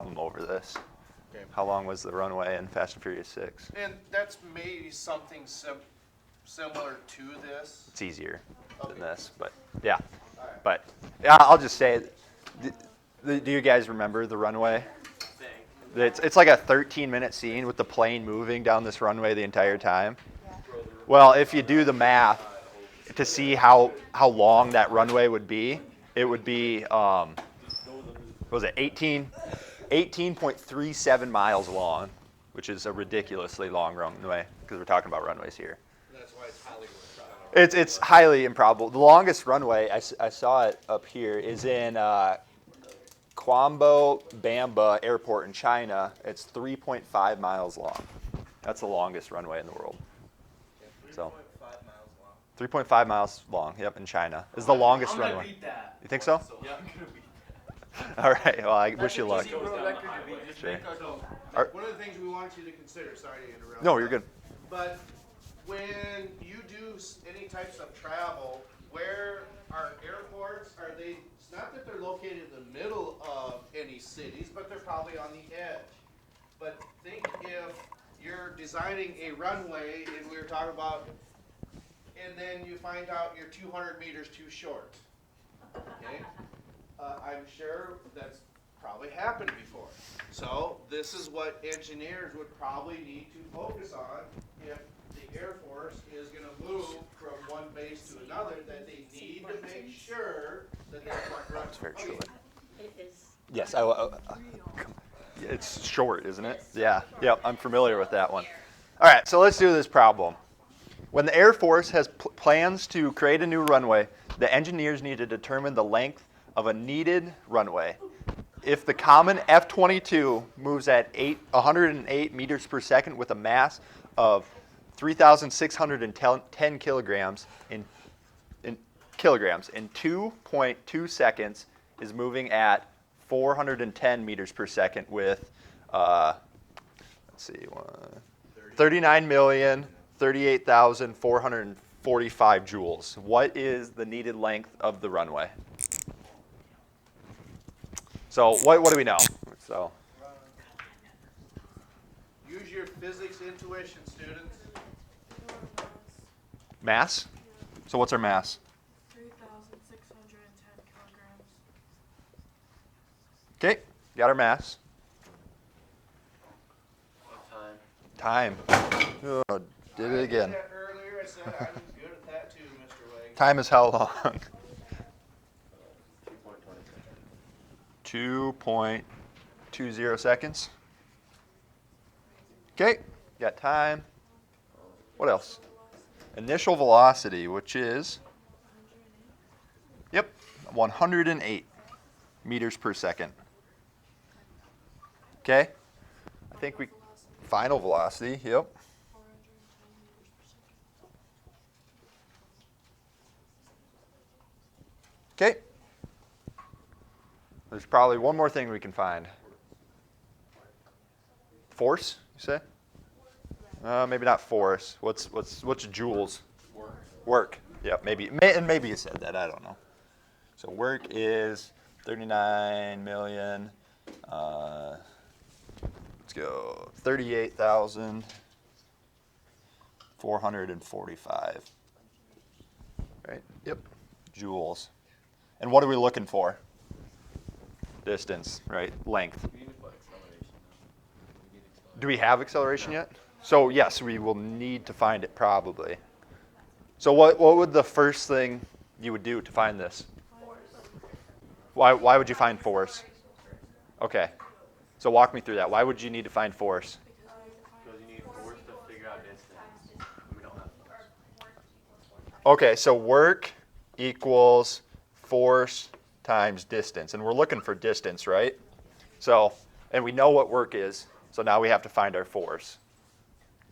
over this. Okay. How long was the runway in Fast and Furious 6? And that's maybe something similar to this. It's easier than Okay. this, but yeah. All right. But yeah, I'll just say, do you guys remember the runway? It's like a 13-minute scene with the plane moving down this runway the entire time. Well, if you do the math to see how long that runway would be, it would be what was it 18.37 miles long, which is a ridiculously long runway because we're talking about runways here. That's why it's Hollywood. It's highly improbable. The longest runway, I saw it up here, is in Quambo Bamba Airport in China. It's 3.5 miles long. That's the longest runway in the world. So 3.5 miles long. Yep, in China is the longest I'm runway. gonna beat that. You think so? Yeah, I'm gonna beat that. All right. Well, I wish you luck. Goes down the highway. Sure. One of the things we want you to consider, sorry to interrupt. No, you're good. But when you do any types of travel, where are airports? Are they? It's not that they're located in the middle of any cities, but they're probably on the edge. But think if you're designing a runway, and we were talking about, and then you find out you're 200 meters too short. Okay, I'm sure that's probably happened before. So this is what engineers would probably need to focus on if the Air Force is going to move from one base to another, that they need to make sure that they're right. It's very short. It is. Yes, it's short, isn't it? Yeah. Yep. I'm familiar with that one. All right. So let's do this problem. When the Air Force has plans to create a new runway, the engineers need to determine the length of a needed runway. If the common F-22 moves at 108 meters per second with a mass of 3,610 kilograms in 2.2 seconds, is moving at 410 meters per second with, 39,038,445 joules. What is the needed length of the runway? So what do we know? So Use your physics intuition, students. mass. So what's our mass? 3,610 kilograms. Okay, got our mass. Time. Oh, did it again. I said that earlier. I said I was good at that too, Mr. Wade. Time is how long? 2.20 seconds. Okay, got time. What else? Initial velocity, which is, yep, 108 meters per second. Okay, I think we, final velocity, yep. Okay. There's probably one more thing we can find. Force, you say? Maybe not force. What's joules? Work. Yeah, maybe. And maybe you said that. I don't know. So work is 39 million. Let's go 38,445. Right. Yep. Joules. And what are we looking for? Distance, right? Length. Do we have acceleration yet? So yes, we will need to find it probably. So what would the first thing you would do to find this? Why would you find force? Okay. So walk me through that. Why would you need to find force? Because you need force to figure out distance. We don't have force. Okay, so work equals force times distance. And we're looking for distance, right? So, and we know what work is. So now we have to find our force.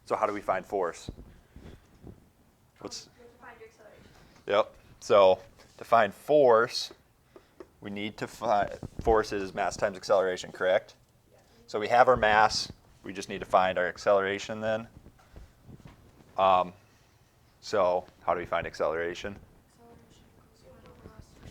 So how do we find force? What's? You have to find your acceleration. Yep. So to find force, we need to find force is mass times acceleration, correct? So we have our mass. We just need to find our acceleration then. So how do we find acceleration? Acceleration equals final velocity.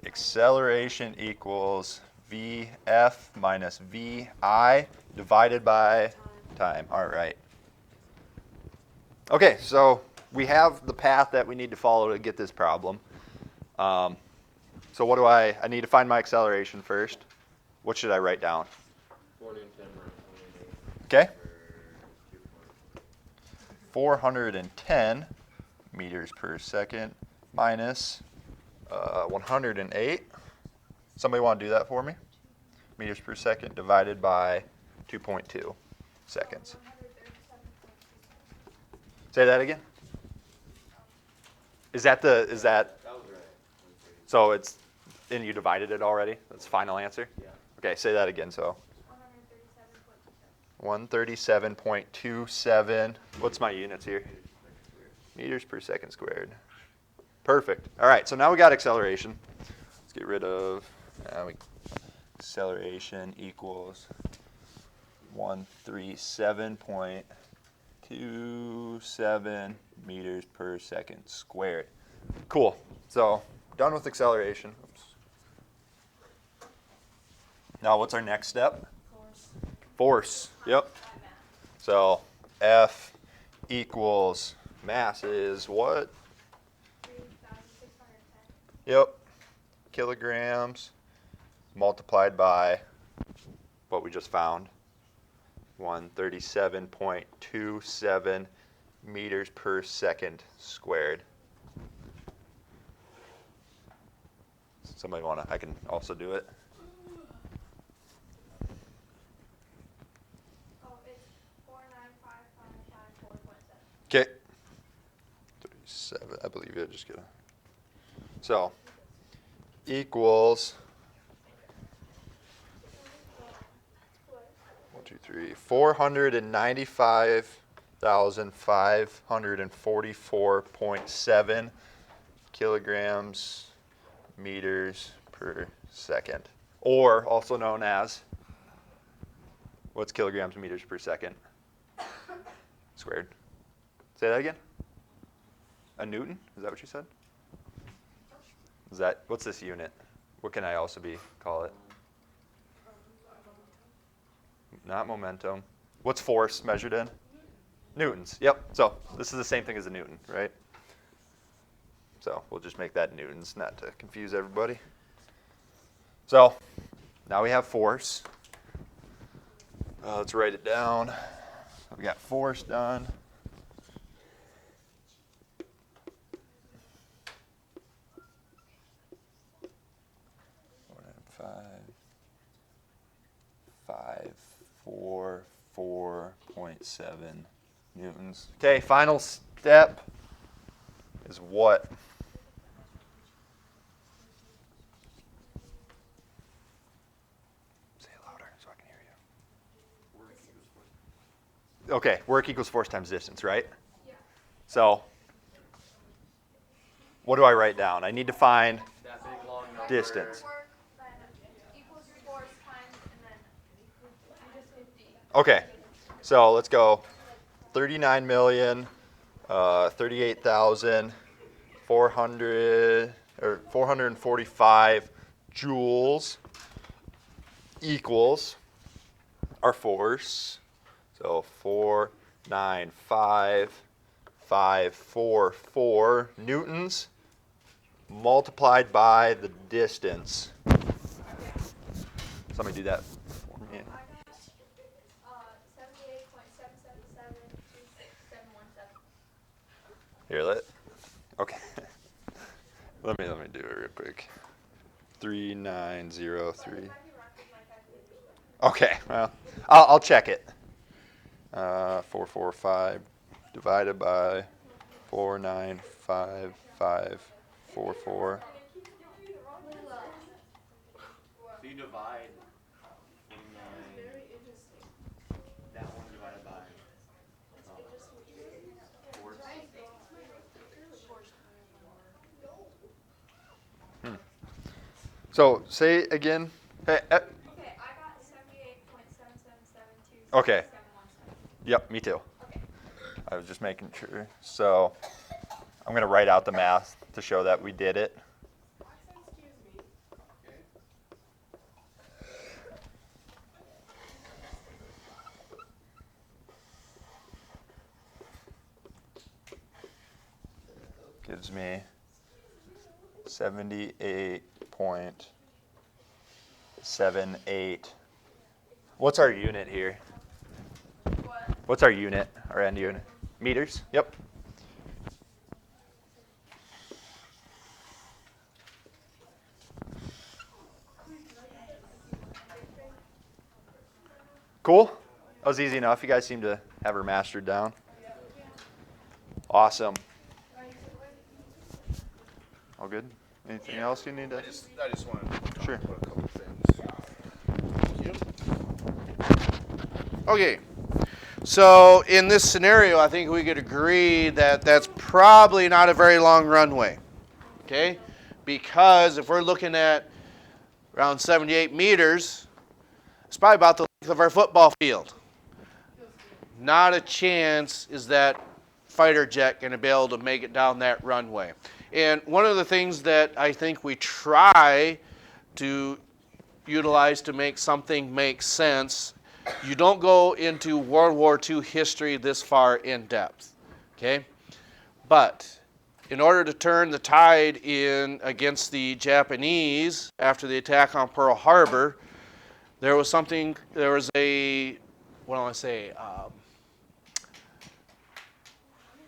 Acceleration equals VF minus VI divided by time. All right. Okay, so we have the path that we need to follow to get this problem. So what do I need to find my acceleration first. What should I write down? 410 Okay. 410 meters per second minus 108. Somebody want to do that for me? Meters per second divided by 2.2 seconds. Say that again. Is that? That was right. So it's, and you divided it already? That's the final answer? Yeah. Okay, say that again. So 137.27. What's my units here? Meters per second squared. Perfect. All right, so now we got acceleration. Let's get rid of, acceleration equals 137.27 meters per second squared. Cool. So done with acceleration. Oops. Now what's our next step? Force. Yep. So F equals mass is what? 3,610. Yep. Kilograms multiplied by what we just found. 137.27 meters per second squared. Somebody wanna, I can also do it. Oh, it's 49555.4.7. Okay. 37, I believe you just get a. So, equals 495,544.7 kilograms meters per second, or also known as, what's kilograms meters per second squared? Say that again. A Newton? Is that what you said? Is that, what's this unit? What can I also call it? Not momentum. What's force measured in? Newtons. Yep. So this is the same thing as a Newton, right? So we'll just make that newtons, not to confuse everybody. So now we have force. Let's write it down. We got force done. Five, 4.7 newtons. Okay, final step is what? Say it louder so I can hear you. Okay, work equals force times distance, right? Yeah. So, what do I write down? I need to find That big long number. distance. Work then equals force times and then just 50. Okay, so let's go 39 million, 38,400 or 445 joules equals our force. So 495,544 newtons multiplied by the distance. Somebody do that for me. I got 78.77726,717. Here, okay. let me do it real quick. 3903. Okay, well, I'll check it. 445 divided by 495,544. So you divide 49, that one divided by force. So say again. Hey, Okay, I got 78.7772. Okay. Yep, me too. Okay. I was just making sure. So I'm going to write out the math to show that we did it. gives me 78.78. What's our unit here? What? What's our unit, our end unit? Meters? Yep. Cool? That was easy enough. You guys seem to have her mastered down. Awesome. All good? Anything else you need to? I just wanted to talk Sure. about a couple things. Thank you. Okay. So in this scenario, I think we could agree that that's probably not a very long runway. Okay? Because if we're looking at around 78 meters, it's probably about the length of our football field. Not a chance is that fighter jet going to be able to make it down that runway. And one of the things that I think we try to utilize to make something make sense, you don't go into World War II history this far in depth, okay? But in order to turn the tide in against the Japanese after the attack on Pearl Harbor, there was a, what do I say, it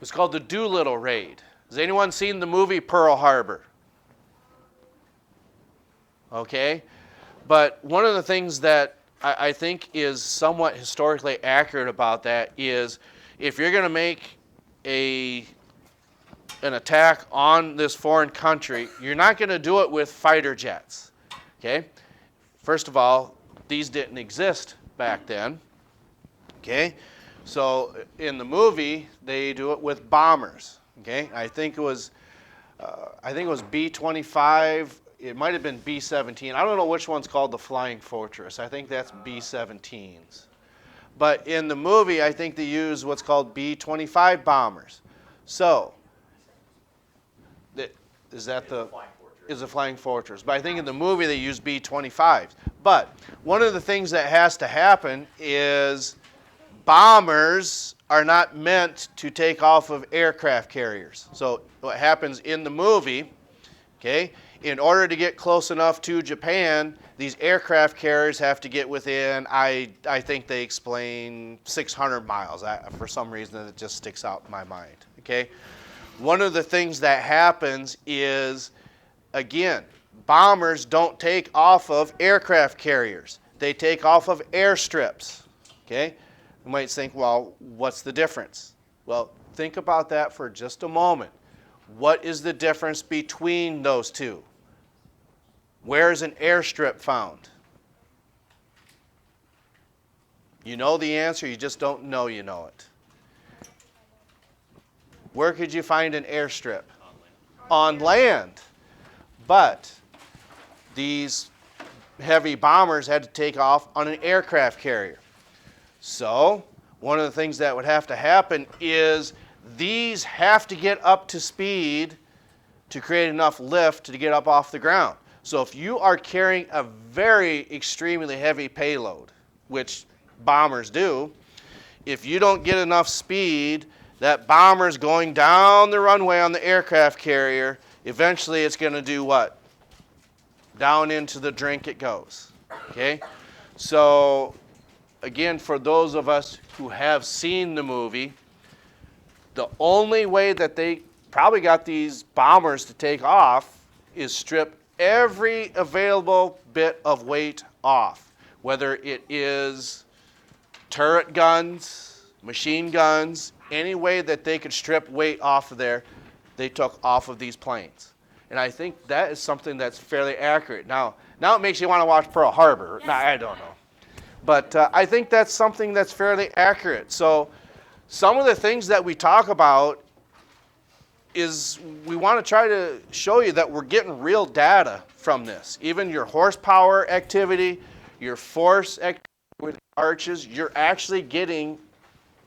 was called the Doolittle Raid. Has anyone seen the movie Pearl Harbor? Okay. But one of the things that I think is somewhat historically accurate about that is if you're going to make an attack on this foreign country, you're not going to do it with fighter jets. Okay. First of all, these didn't exist back then. Okay. So in the movie, they do it with bombers. Okay, I think it was B-25. It might have been B-17. I don't know which one's called the Flying Fortress. I think that's B-17s. But in the movie, I think they use what's called B-25 bombers. So is that the Flying Fortress? But I think in the movie they use B-25s. But one of the things that has to happen is bombers are not meant to take off of aircraft carriers. So what happens in the movie, okay, in order to get close enough to Japan, these aircraft carriers have to get within, I think they explain 600 miles. For some reason, it just sticks out in my mind, okay? One of the things that happens is, again, bombers don't take off of aircraft carriers. They take off of airstrips, okay? You might think, well, what's the difference? Well, think about that for just a moment. What is the difference between those two? Where is an airstrip found? You know the answer, you just don't know you know it. Where could you find an airstrip? On land. But these heavy bombers had to take off on an aircraft carrier. So one of the things that would have to happen is these have to get up to speed to create enough lift to get up off the ground. So if you are carrying a very extremely heavy payload, which bombers do, if you don't get enough speed, that bomber's going down the runway on the aircraft carrier, eventually it's going to do what? Down into the drink it goes. Okay? So again, for those of us who have seen the movie, the only way that they probably got these bombers to take off is strip every available bit of weight off, whether it is turret guns, machine guns, any way that they could strip weight off of there, they took off of these planes. And I think that is something that's fairly accurate. Now it makes you want to watch Pearl Harbor. Yes. I don't know. But I think that's something that's fairly accurate. So some of the things that we talk about is we want to try to show you that we're getting real data from this. Even your horsepower activity, your force activity with arches, you're actually getting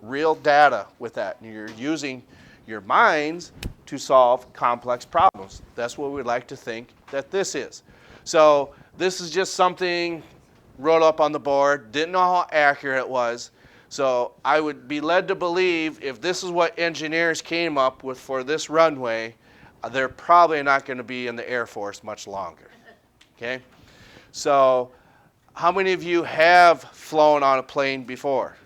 real data with that. And you're using your minds to solve complex problems. That's what we'd like to think that this is. So this is just something wrote up on the board, didn't know how accurate it was. So I would be led to believe if this is what engineers came up with for this runway, they're probably not going to be in the Air Force much longer. Okay? So how many of you have flown on a plane before?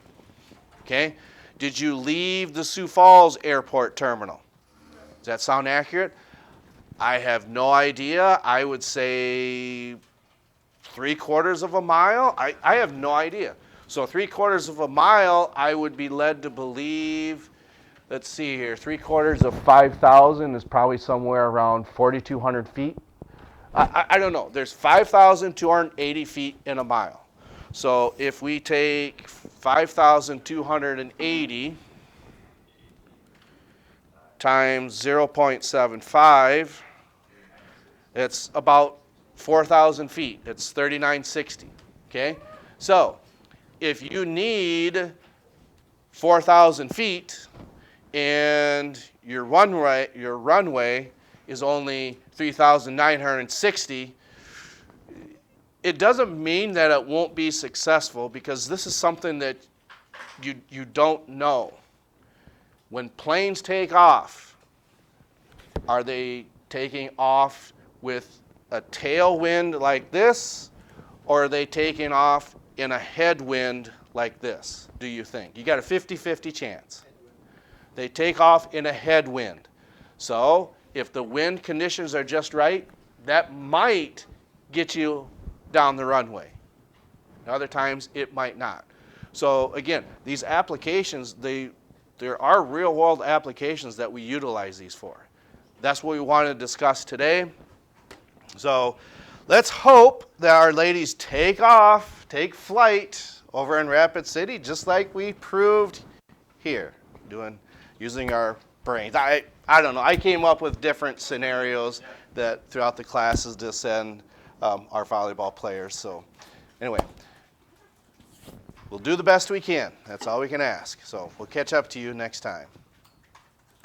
Okay? Did you leave the Sioux Falls Airport terminal? Does that sound accurate? I have no idea. I would say 3/4 of a mile. I have no idea. So 3/4 of a mile, I would be led to believe, let's see here, 3/4 of 5,000 is probably somewhere around 4,200 feet. I don't know. There's 5,280 feet in a mile. So if we take 5,280 times 0.75, it's about 4,000 feet. It's 3,960. Okay? So if you need 4,000 feet and your runway is only 3,960, it doesn't mean that it won't be successful, because this is something that you don't know. When planes take off, are they taking off with a tailwind like this, or are they taking off in a headwind like this, do you think? You got a 50-50 chance. They take off in a headwind. So if the wind conditions are just right, that might get you down the runway. Other times it might not. So again, these applications, there are real world applications that we utilize these for. That's what we want to discuss today. So let's hope that our ladies take flight over in Rapid City, just like we proved here, using our brains. I don't know. I came up with different scenarios that throughout the classes to send our volleyball players. So anyway, we'll do the best we can. That's all we can ask. So we'll catch up to you next time.